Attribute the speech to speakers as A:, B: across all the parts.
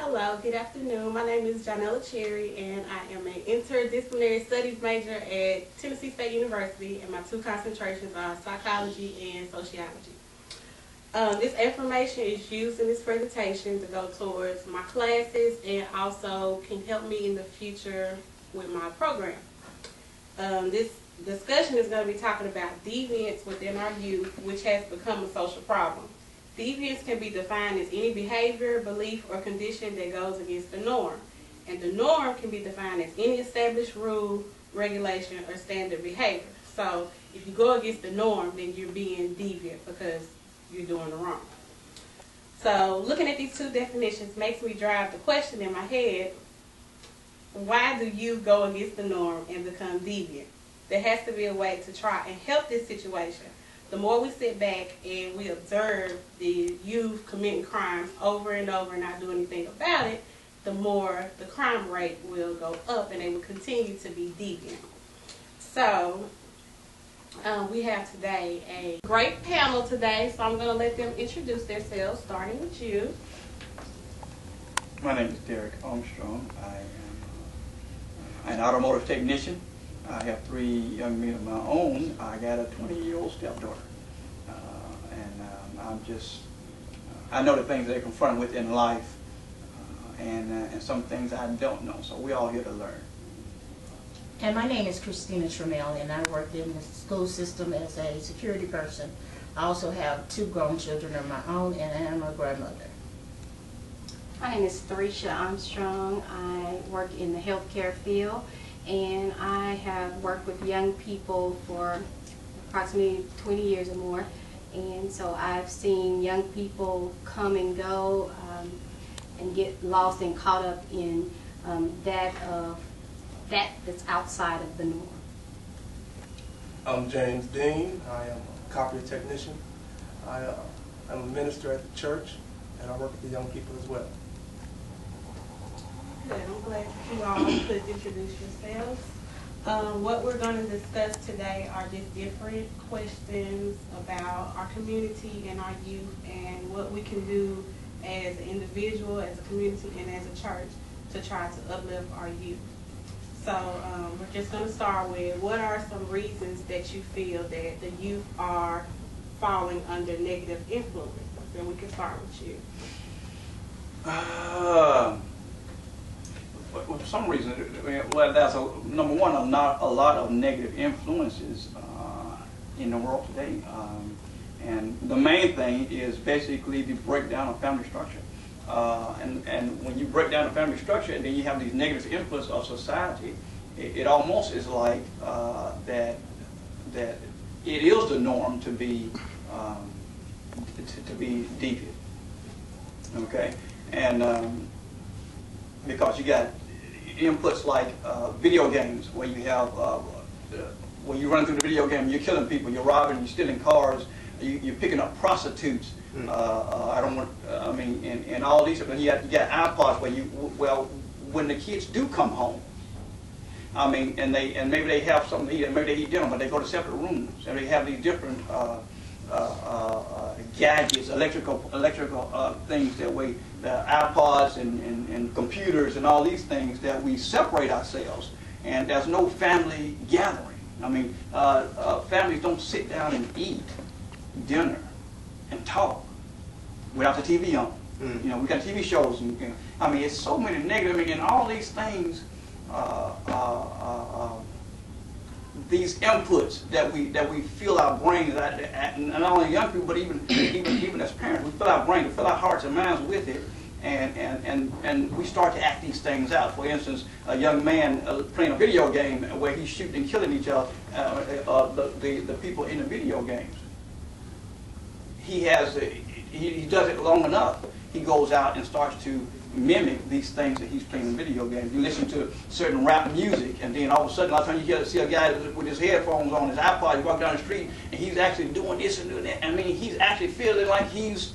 A: Hello, good afternoon. My name is Janella Cherry, and I am an interdisciplinary studies major at Tennessee State University, and my two concentrations are psychology and sociology. This information is used in this presentation to go towards my classes and also can help me in the future with my program. This discussion is going to be talking about deviance within our youth, which has become a social problem. Deviance can be defined as any behavior, belief, or condition that goes against the norm. And the norm can be defined as any established rule, regulation, or standard behavior. So if you go against the norm, then you're being deviant because you're doing the wrong. So looking at these two definitions makes me drive the question in my head, why do you go against the norm and become deviant? There has to be a way to try and help this situation. The more we sit back and we observe the youth committing crimes over and over and not do anything about it, the more the crime rate will go up and they will continue to be deviant. So we have today a great panel today, so I'm going to let them introduce themselves, starting with you.
B: My name is Derek Armstrong. I am an automotive technician. I have 3 young men of my own. I got a 20-year-old stepdaughter. I know the things they're confronted with in life and some things I don't know. So we're all here to learn.
C: And my name is Christina Trammell, and I work in the school system as a security person. I also have 2 grown children of my own, and I am a grandmother.
D: My name is Theresia Armstrong. I work in the healthcare field, and I have worked with young people for approximately 20 years or more. And so I've seen young people come and go and get lost and caught up in that's outside of the norm.
E: I'm James Dean. I am a copier technician. I'm a minister at the church, and I work with the young people as well.
A: Good. I'm glad you all could introduce yourselves. What we're going to discuss today are just different questions about our community and our youth and what we can do as an individual, as a community, and as a church to try to uplift our youth. So we're just going to start with, what are some reasons that you feel that the youth are falling under negative influence? And we can start with you.
B: For some reason, well, that's number one, not a lot of negative influences in the world today. And the main thing is basically the breakdown of family structure. And when you break down the family structure and then you have these negative influences of society, it almost is like that it is the norm to be deviant. Okay, and because you got inputs like video games, where you have when you run through the video game, you're killing people, you're robbing, you're stealing cars, you're picking up prostitutes. And all these. You got iPods where when the kids do come home, and maybe they have something to eat, and maybe they eat dinner, but they go to separate rooms, and they have these different gadgets, electrical things that the iPods and computers and all these things that we separate ourselves, and there's no family gathering. Families don't sit down and eat dinner and talk without the TV on. We got TV shows, and it's so many negative, and all these things, these inputs that we fill our brains, and not only young people, but even as parents, we fill our brains, we fill our hearts and minds with it, and we start to act these things out. For instance, a young man playing a video game where he's shooting and killing each other, the people in the video games. He does it long enough, he goes out and starts to mimic these things that he's playing in video games. You listen to certain rap music, and then all of a sudden, a lot of times you see a guy with his headphones on, his iPod, you walk down the street, and he's actually doing this and doing that. He's actually feeling like he's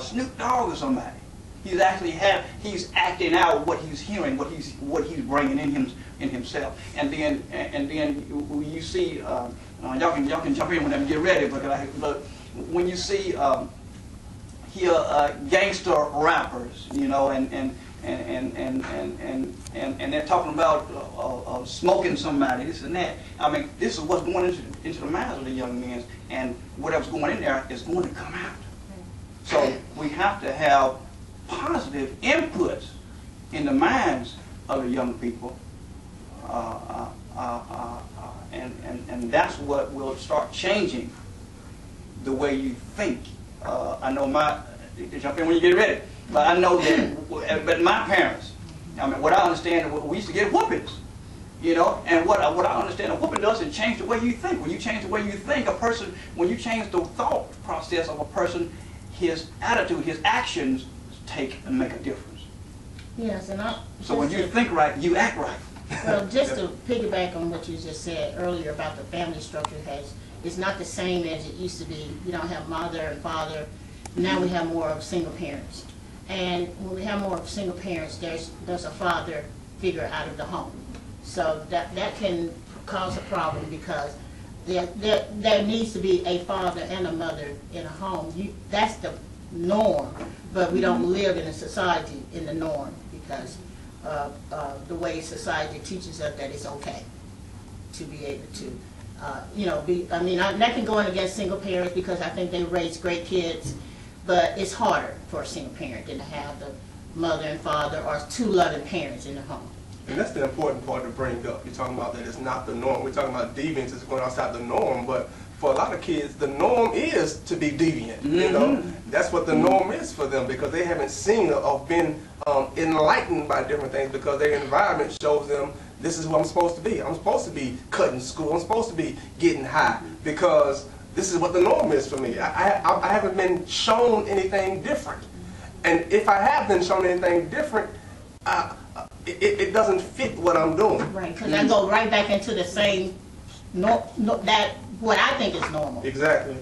B: Snoop Dogg or somebody. He's acting out what he's hearing, what he's bringing in himself. And then you see, y'all can jump in whenever you get ready, but when you see hear gangster rappers, you know, and they're talking about smoking somebody, this and that. I mean, this is what's going into the minds of the young men, and whatever's going in there is going to come out. So we have to have positive inputs in the minds of the young people, and that's what will start changing the way you think. I know jump in when you get ready, but I know that, but my parents, I mean, what I understand, we used to get whoopings, you know, and what I understand a whooping does is change the way you think. When you change the way you think, when you change the thought process of a person, his attitude, his actions take and make a difference.
C: Yes, and
B: so when you think right, you act right.
C: Well, just to piggyback on what you just said earlier about the family structure it's not the same as it used to be. You don't have mother and father. Now we have more of single parents. And when we have more of single parents, there's a father figure out of the home. So that can cause a problem because there needs to be a father and a mother in a home. That's the norm, but we don't live in a society in the norm because the way society teaches us that it's okay to be able to, I mean, that can go in against single parents because I think they raise great kids, but it's harder for a single parent than to have the mother and father or two loving parents in the home.
E: And that's the important part to bring up. You're talking about that it's not the norm. We're talking about deviance is going outside the norm, but for a lot of kids, the norm is to be deviant. You know, that's what the norm is for them because they haven't seen or been enlightened by different things because their environment shows them this is who I'm supposed to be. I'm supposed to be cutting school. I'm supposed to be getting high because this is what the norm is for me. I haven't been shown anything different. And if I have been shown anything different, it doesn't fit what I'm doing.
C: Right, because I go right back into the same, what I think is normal.
E: Exactly.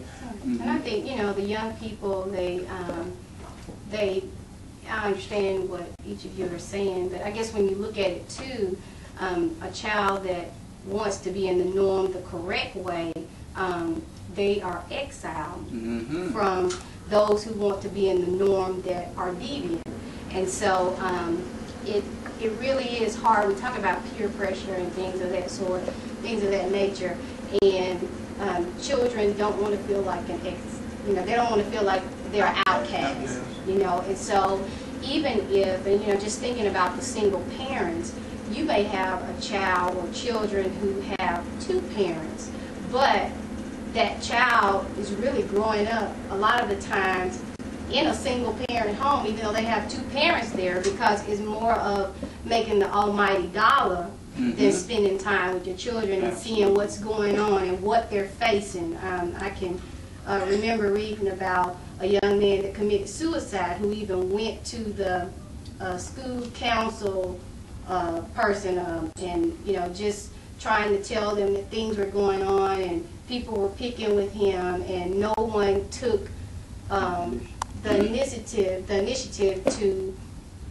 D: And I think, the young people, I understand what each of you are saying, but I guess when you look at it too, a child that wants to be in the norm the correct way, they are exiled from those who want to be in the norm that are deviant. And so it really is hard. We talk about peer pressure and things of that sort, things of that nature, and children don't want to feel like they don't want to feel like they're outcasts, and so even if, and just thinking about the single parents, you may have a child or children who have two parents, but that child is really growing up a lot of the times in a single parent home, even though they have two parents there, because it's more of making the almighty dollar than spending time with your children and seeing what's going on and what they're facing. I can remember reading about a young man that committed suicide who even went to the school council person and just trying to tell them that things were going on and people were picking with him, and no one took the initiative to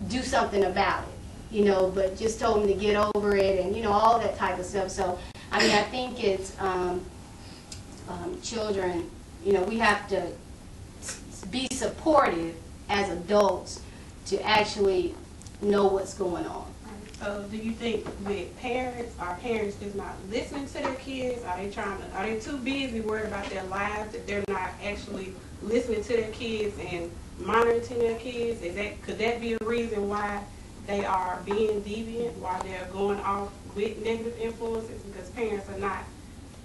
D: do something about it, but just told him to get over it and all that type of stuff. So I mean, I think it's children, we have to be supportive as adults to actually know what's going on.
A: So do you think with parents, are parents just not listening to their kids? Are they too busy worried about their lives that they're not actually listening to their kids and monitoring their kids? Could that be a reason why they are being deviant, why they're going off with negative influences? Because parents are not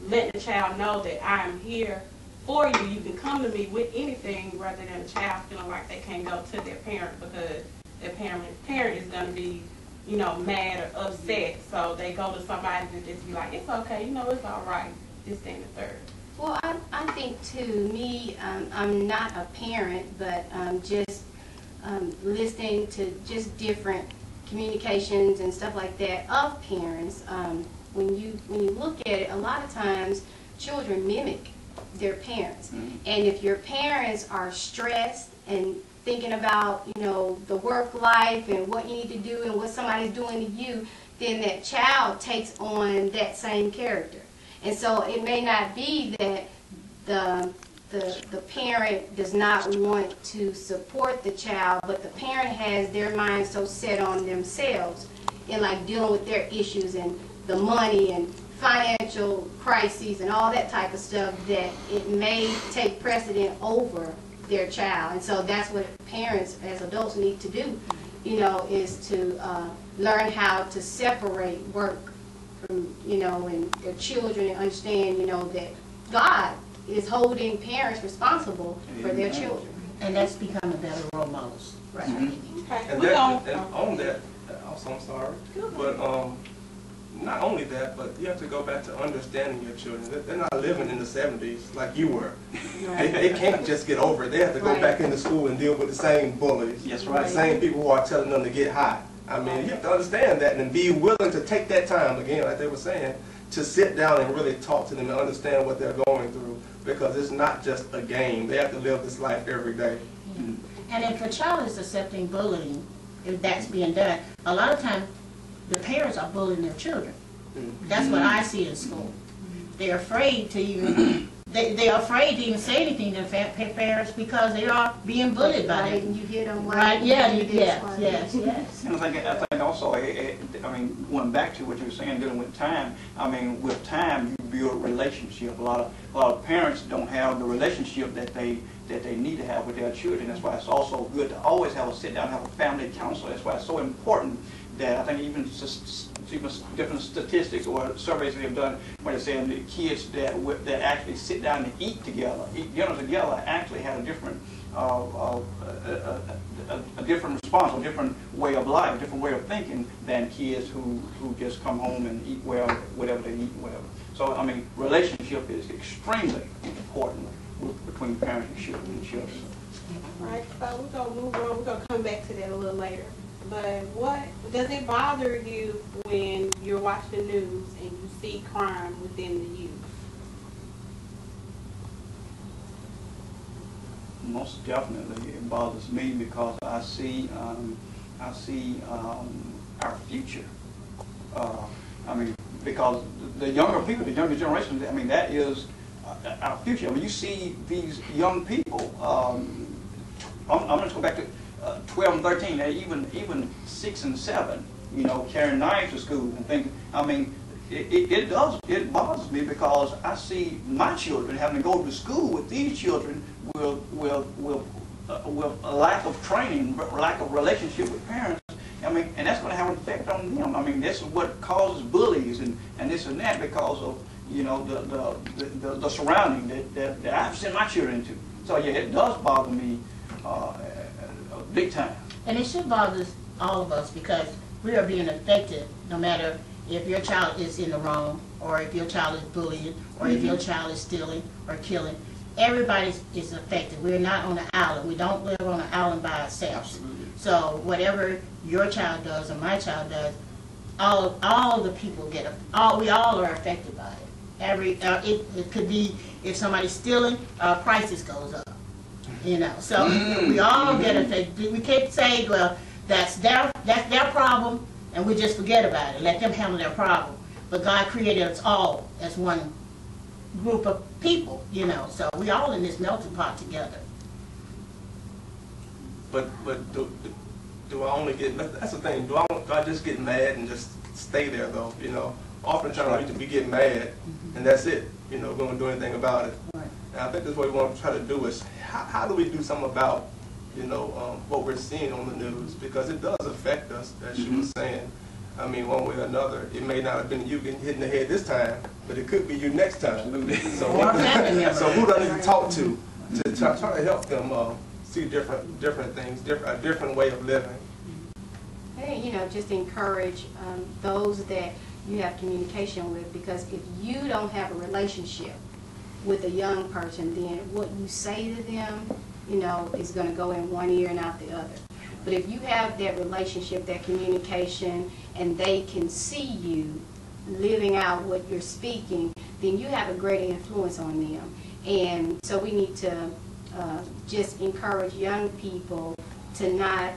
A: letting the child know that I'm here for you. You can come to me with anything, rather than a child feeling like they can't go to their parent because their parent is going to be mad or upset, so they go to somebody and just be like, it's okay, it's all right, this, that, and the third.
D: Well, I think too, I'm not a parent, but just listening to just different communications and stuff like that of parents, when you look at it, a lot of times children mimic their parents. And if your parents are stressed and thinking about, the work life and what you need to do and what somebody's doing to you, then that child takes on that same character. And so it may not be that the parent does not want to support the child, but the parent has their mind so set on themselves and like dealing with their issues and the money and financial crises and all that type of stuff that it may take precedent over their child. And so that's what parents as adults need to do, you know, is to learn how to separate work from, you know, and their children, and understand, you know, that God is holding parents responsible for their children.
C: And that's becoming better role models.
D: Right.
A: Okay.
E: And,
A: We're
E: that,
A: gonna-
E: and on that, also, I'm sorry, but not only that, but you have to go back to understanding your children. They're not living in the 70s like you were. They can't just get over it. They have to go
D: Right.
E: back into school and deal with the same bullies,
B: Yes, right.
E: the same people who are telling them to get high. I mean, you have to understand that and be willing to take that time, again, like they were saying, to sit down and really talk to them and understand what they're going through, because it's not just a game. They have to live this life every day.
C: And if a child is accepting bullying, if that's being done, a lot of times the parents are bullying their children. That's what I see in school. They're afraid to even, they're afraid to even say anything to the parents because they are being bullied by
D: Right,
C: them.
D: and you hit them
C: Right, yeah,
D: you did
C: yes,
D: this,
C: yes, yes.
B: And I think also, I mean, going back to what you were saying, dealing with time, I mean, with time, you build relationship. A lot of parents don't have the relationship that they need to have with their children. That's why it's also good to always have a sit down, have a family counselor. That's why it's so important that I think even different statistics or surveys they've done where they're saying the kids that actually sit down and eat together, eat dinner together, actually have a different a different response, a different way of life, a different way of thinking than kids who just come home and eat well, whatever they eat, whatever. So I mean, relationship is extremely important between parents and children.
A: Right, so we're gonna move on. We're gonna come back to that a little later. But what does it bother you when you're watching the news and you see crime within the youth?
B: Most definitely, it bothers me because I see our future. I mean, because the younger people, the younger generation, I mean, that is our future. I mean, you see these young people. I'm going to go back to 12 and 13. They're even 6 and 7. You know, carrying knives to school and thinking. I mean, it bothers me because I see my children having to go to school with these children with a lack of training, lack of relationship with parents. I mean, and that's going to have an effect on them. I mean, this is what causes bullies and this and that because of, you know, the surrounding that I've sent my children into. So yeah, it does bother me big time.
C: And it should bother all of us because we are being affected no matter if your child is in the wrong or if your child is bullying or if your child is stealing or killing. Everybody is affected. We're not on an island. We don't live on an island by ourselves.
B: Absolutely.
C: So whatever your child does or my child does, all the people we all are affected by it. It could be if somebody's stealing, prices goes up. You know, so we all get affected. We can't say, well, that's their problem, and we just forget about it. Let them handle their problem. But God created us all as one group of people, you know. So we all in this melting pot together.
E: But do I only get, that's the thing, do I just get mad and just stay there though, you know? Oftentimes we get mad and that's it, you know, we don't do anything about it.
C: Right.
E: And I think that's what we want to try to do is, how do we do something about, you know, what we're seeing on the news? Because it does affect us, as you were saying. I mean, one way or another, it may not have been you getting hit in the head this time, but it could be you next time. So
C: Or a family member.
E: who do I need to talk to try to help them see different things, a different way of living?
D: And, you know, just encourage those that you have communication with, because if you don't have a relationship with a young person, then what you say to them, you know, is going to go in one ear and out the other. But if you have that relationship, that communication, and they can see you living out what you're speaking, then you have a great influence on them. And so we need to just encourage young people to not,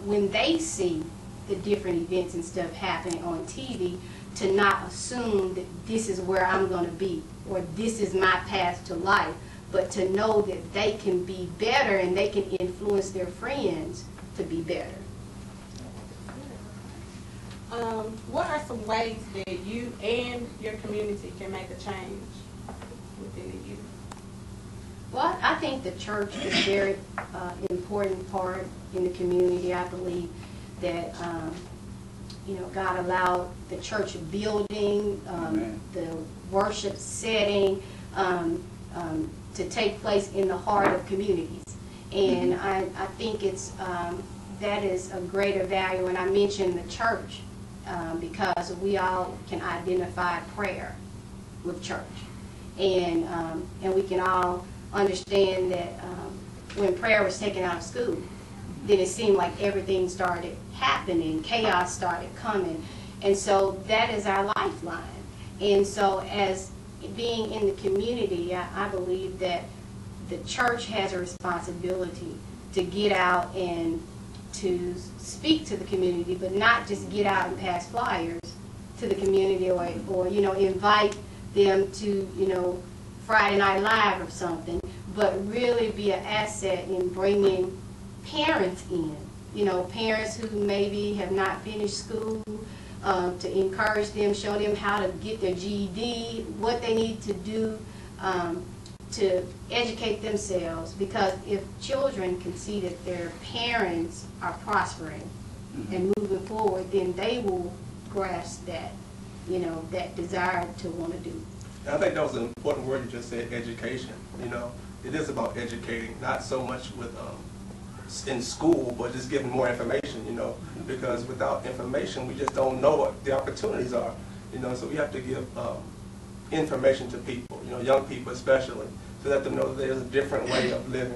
D: when they see the different events and stuff happening on TV, to not assume that this is where I'm going to be or this is my path to life, but to know that they can be better and they can influence their friends to be better.
A: What are some ways that you and your community can make a change within the youth?
D: Well, I think the church is a very important part in the community. I believe that God allowed the church building, the worship setting to take place in the heart of communities. And I think it's that is a greater value. And I mentioned the church because we all can identify prayer with church, and we can all understand that when prayer was taken out of school, then it seemed like everything started happening, chaos started coming, and so that is our lifeline. And so as being in the community, I believe that the church has a responsibility to get out and to speak to the community, but not just get out and pass flyers to the community or invite them to Friday Night Live or something, but really be an asset in bringing parents in, parents who maybe have not finished school, to encourage them, show them how to get their GED, what they need to do to educate themselves, because if children can see that their parents are prospering and moving forward, then they will grasp that, that desire to want to do.
E: I think that was an important word you just said, education. It is about educating, not so much with in school, but just giving more information, because without information, we just don't know what the opportunities are, so we have to give information to people, young people especially, to let them know that there's a different way of living.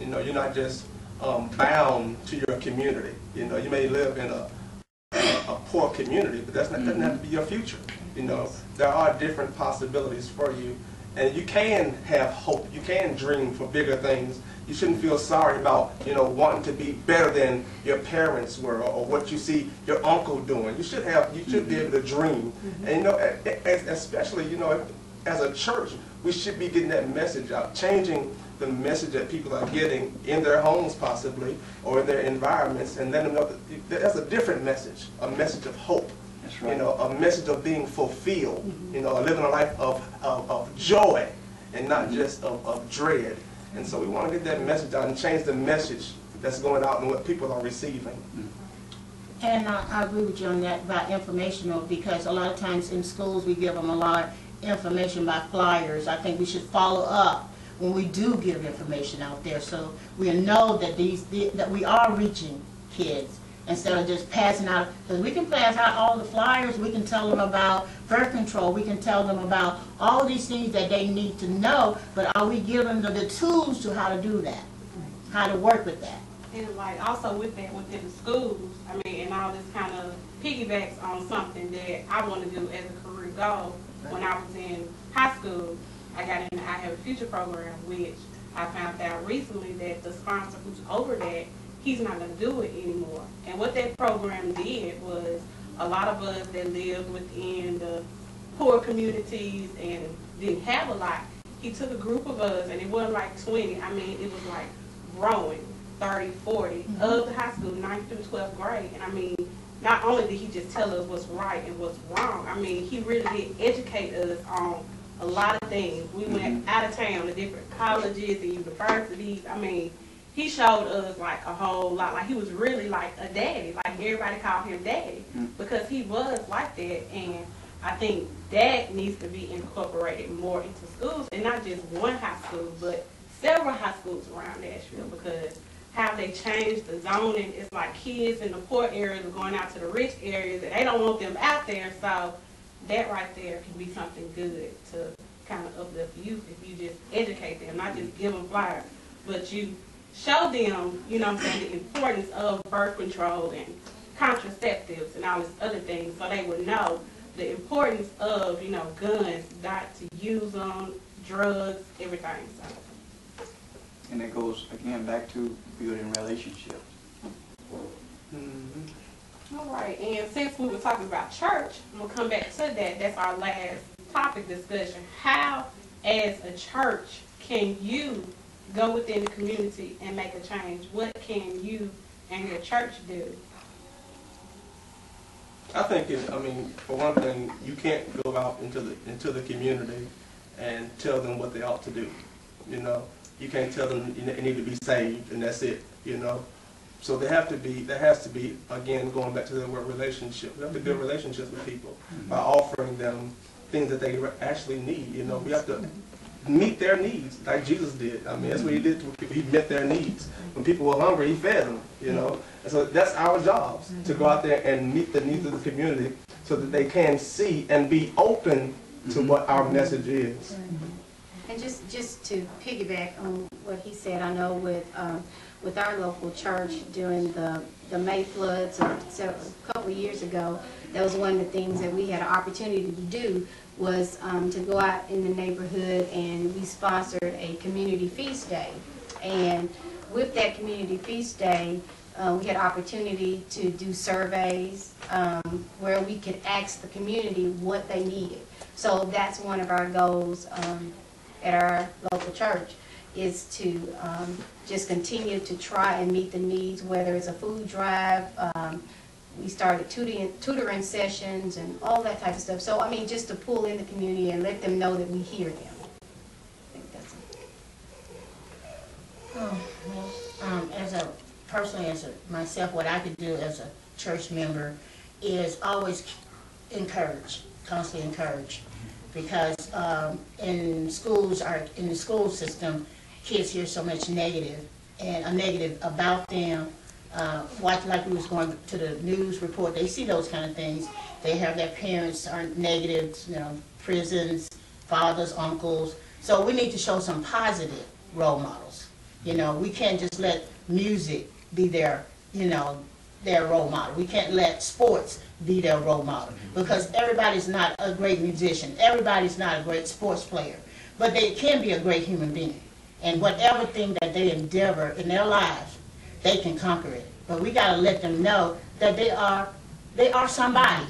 E: You're not just bound to your community. You may live in a poor community, but that doesn't have to be your future. There are different possibilities for you, and you can have hope. You can dream for bigger things. You shouldn't feel sorry about wanting to be better than your parents were, or what you see your uncle doing. You should be able to dream, and especially as a church, we should be getting that message out, changing the message that people are getting in their homes possibly, or in their environments, and letting them know that there's a different message, a message of hope. That's right. A message of being fulfilled, living a life of joy and not just of dread. And so we want to get that message out and change the message that's going out and what people are receiving.
C: And I agree with you on that about informational, because a lot of times in schools we give them a lot of information by flyers. I think we should follow up when we do give information out there, so we know that that we are reaching kids, instead of just passing out, because we can pass out all the flyers, we can tell them about birth control, we can tell them about all these things that they need to know, but are we giving them the tools to how to do that, how to work with that?
A: And also with that, within the schools, and all this kind of piggybacks on something that I want to do as a career goal. When I was in high school, I got in the I Have a Future program, which I found out recently that the sponsor who's over that, he's not going to do it anymore. And what that program did was, a lot of us that lived within the poor communities and didn't have a lot, he took a group of us, and it wasn't like 20, it was like growing, 30, 40, of the high school, 9th through 12th grade. And not only did he just tell us what's right and what's wrong, he really did educate us on a lot of things. We went out of town to different colleges and universities. He showed us like a whole lot. Like, he was really like a daddy. Like, everybody called him daddy because he was like that. And I think that needs to be incorporated more into schools, and not just one high school, but several high schools around Nashville, because how they changed the zoning, it's like kids in the poor areas are going out to the rich areas, and they don't want them out there. So that right there can be something good to kind of uplift youth if you just educate them, not just give them flyers, but you show them, the importance of birth control and contraceptives and all these other things, so they would know the importance of, guns, not to use them, drugs, everything. So.
B: And it goes, again, back to building relationships.
A: All right, and since we were talking about church, I'm going to come back to that. That's our last topic discussion. How, as a church, can you go within the community and make a change? What can you and your church do?
E: I think for one thing, you can't go out into the community and tell them what they ought to do. You know, you can't tell them they need to be saved and that's it. You know, so there has to be again going back to the word relationship. We have to build relationships with people by offering them things that they actually need. You know, we have to meet their needs like Jesus did. I mean, that's what he did to people. He met their needs. When people were hungry, he fed them. You know, and so that's our jobs to go out there and meet the needs of the community so that they can see and be open to what our message is.
D: And just to piggyback on what he said, I know with our local church during the May floods a couple of years ago, that was one of the things that we had an opportunity to do was to go out in the neighborhood, and we sponsored a community feast day. And with that community feast day, we had opportunity to do surveys where we could ask the community what they needed. So that's one of our goals at our local church, is to just continue to try and meet the needs, whether it's a food drive. We started tutoring sessions and all that type of stuff. So, I mean, just to pull in the community and let them know that we hear them. I think that's it.
C: Personally, myself, what I could do as a church member is always constantly encourage. Because in the school system, kids hear so much negative about them. Like we was going to the news report, they see those kind of things. They have their parents are negative, prisons, fathers, uncles. So we need to show some positive role models. We can't just let music be their role model. We can't let sports be their role model, because everybody's not a great musician. Everybody's not a great sports player, but they can be a great human being. And whatever thing that they endeavor in their lives, they can conquer it. But we got to let them know that they are somebody.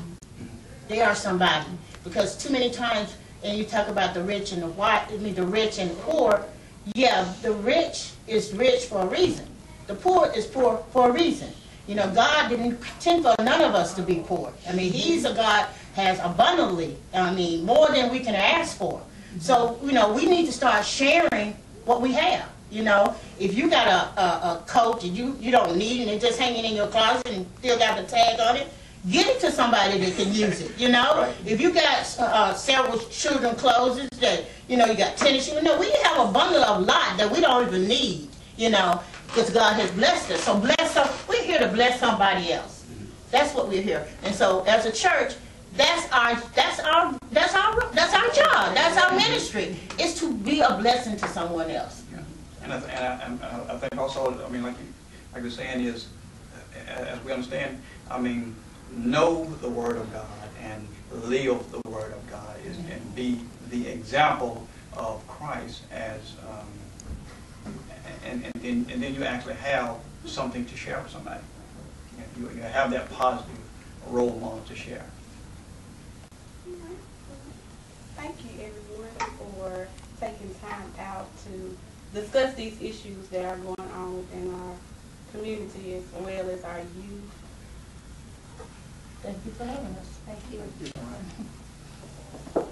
C: They are somebody. Because too many times, and you talk about the rich and the rich and the poor. Yeah, the rich is rich for a reason. The poor is poor for a reason. God didn't intend for none of us to be poor. I mean, He's a God has abundantly. I mean, more than we can ask for. So, we need to start sharing what we have. If you got a coat and you don't need it and it's just hanging in your closet and still got the tag on it, give it to somebody that can use it.
B: Right.
C: If you got several children clothes that you got tennis shoes, we have a bundle of lot that we don't even need. Because God has blessed us. So we're here to bless somebody else. That's what we're here. And so as a church, that's our job. That's our ministry, is to be a blessing to someone else.
B: Yeah. And I think also, like you're saying, is as we understand, know the Word of God and live the Word of God and be the example of Christ as. And then you actually have something to share with somebody. You have that positive role model to share.
A: Thank you, everyone, for taking time out to discuss these issues that are going on in our community as well as our youth.
C: Thank you for having us.
D: Thank you.
B: All right.